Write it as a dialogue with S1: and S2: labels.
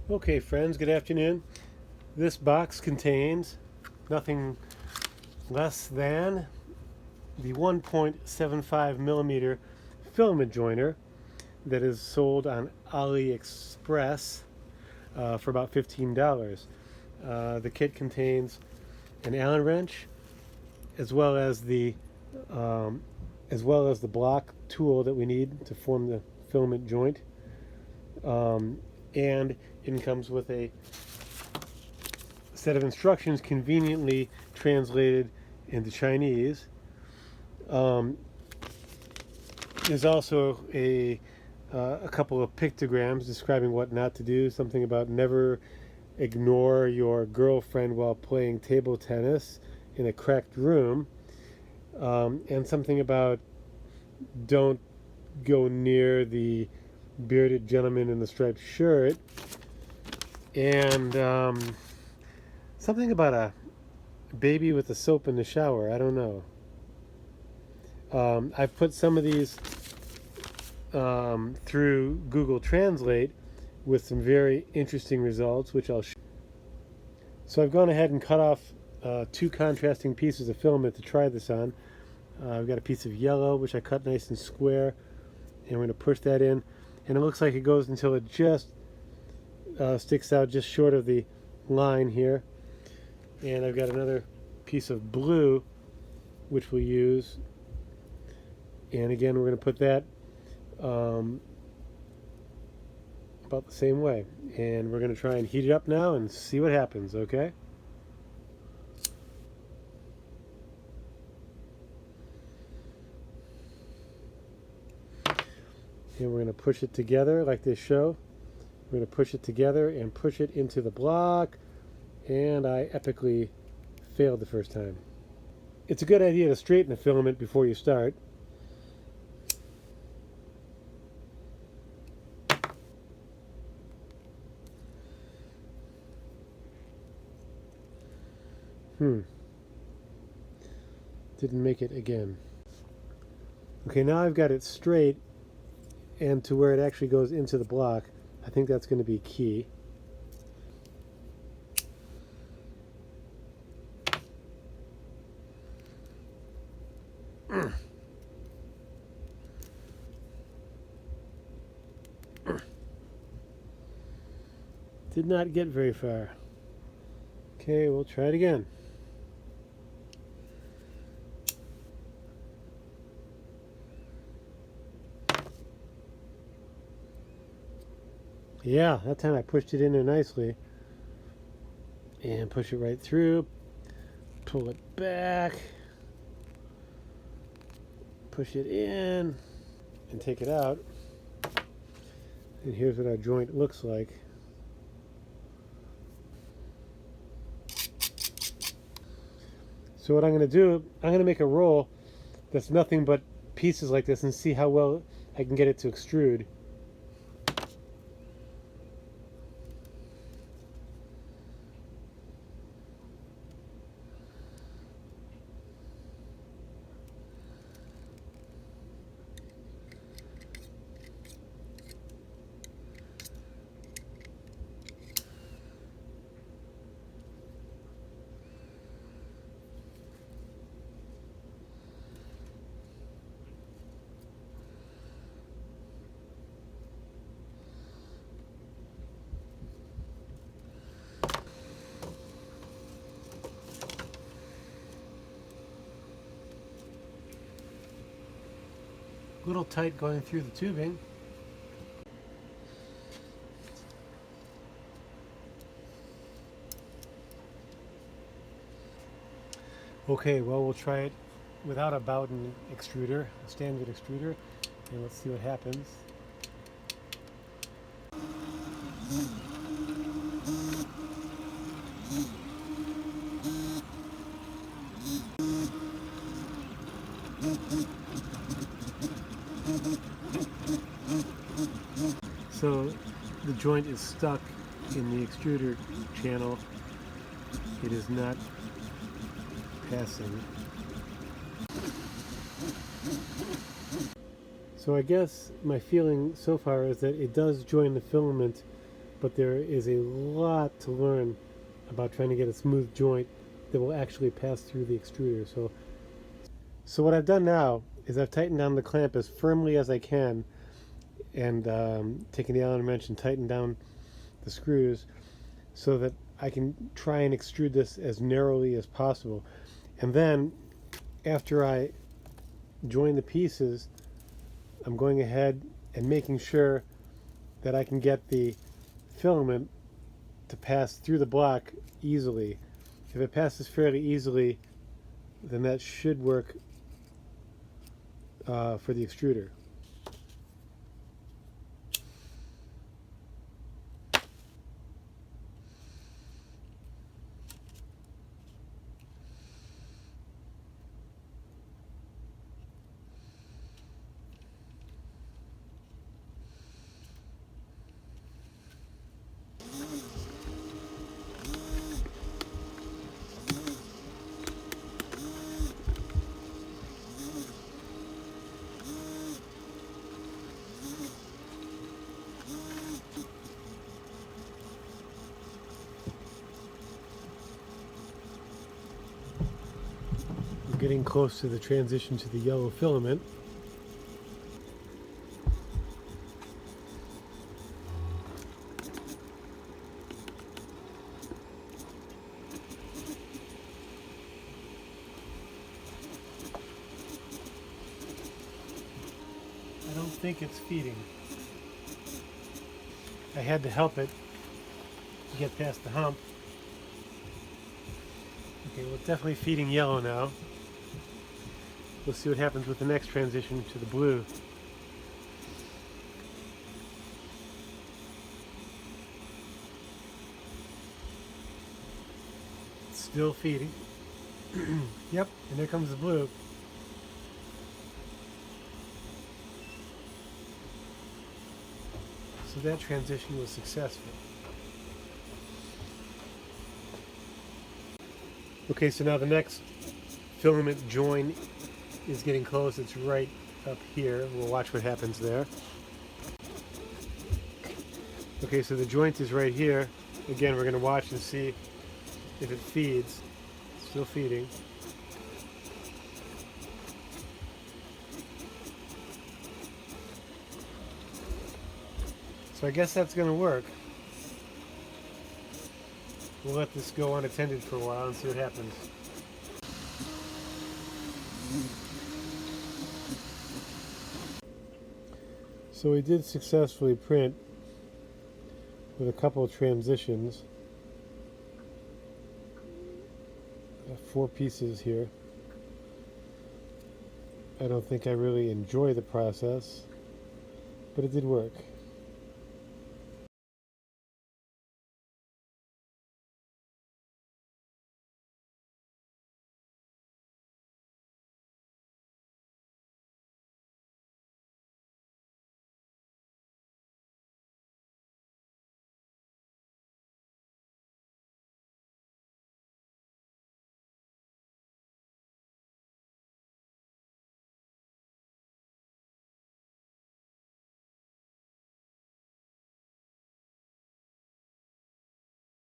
S1: Okay, friends, good afternoon. This box contains nothing less than the 1.75 millimeter filament joiner that is sold on AliExpress for about $15. The kit contains an Allen wrench as well as the block tool that we need to form the filament joint, and it comes with a set of instructions conveniently translated into Chinese. There's also a couple of pictograms describing what not to do, something about never ignore your girlfriend while playing table tennis in a cracked room, and something about don't go near the bearded gentleman in the striped shirt, and something about a baby with the soap in the shower. I don't know. I've put some of these through Google Translate with some very interesting results, which I'll show. So I've gone ahead and cut off two contrasting pieces of filament to try this on. I've got a piece of yellow, which I cut nice and square, and we're going to push that in, and it looks like it goes until it just sticks out just short of the line here. And I've got another piece of blue, which we'll use, and again we're going to put that about the same way, and we're going to try and heat it up now and see what happens. Okay, and we're going to push it together like they show. We're going to push it together and push it into the block, and I epically failed the first time. It's a good idea to straighten the filament before you start. Didn't make it again. Okay, now I've got it straight and to where it actually goes into the block. I think that's going to be key. Did not get very far. Okay, we'll try it again. Yeah, that time I pushed it in there nicely. And push it right through. Pull it back. Push it in. And take it out. And here's what our joint looks like. So what I'm going to do, I'm going to make a roll that's nothing but pieces like this and see how well I can get it to extrude. A little tight going through the tubing. Okay, well, we'll try it without a Bowden extruder, a standard extruder, and let's see what happens. So the joint is stuck in the extruder channel. It is not passing. So I guess my feeling so far is that it does join the filament but there is a lot to learn about trying to get a smooth joint that will actually pass through the extruder. So what I've done now is I've tightened down the clamp as firmly as I can, and taken the Allen wrench and tightened down the screws so that I can try and extrude this as narrowly as possible. And then after I join the pieces, I'm going ahead and making sure that I can get the filament to pass through the block easily. If it passes fairly easily, then that should work for the extruder. Getting close to the transition to the yellow filament. I don't think it's feeding. I had to help it get past the hump. Okay, well, it's definitely feeding yellow now. We'll see what happens with the next transition to the blue. It's still feeding. Yep, and there comes the blue. So that transition was successful. Okay, so now the next filament join is getting close. It's right up here. We'll watch what happens there. Okay, so the joint is right here. Again, we're going to watch and see if it feeds. Still feeding. So I guess that's going to work. We'll let this go unattended for a while and see what happens. So we did successfully print with a couple of transitions. I have 4 pieces here. I don't think I really enjoy the process, but it did work.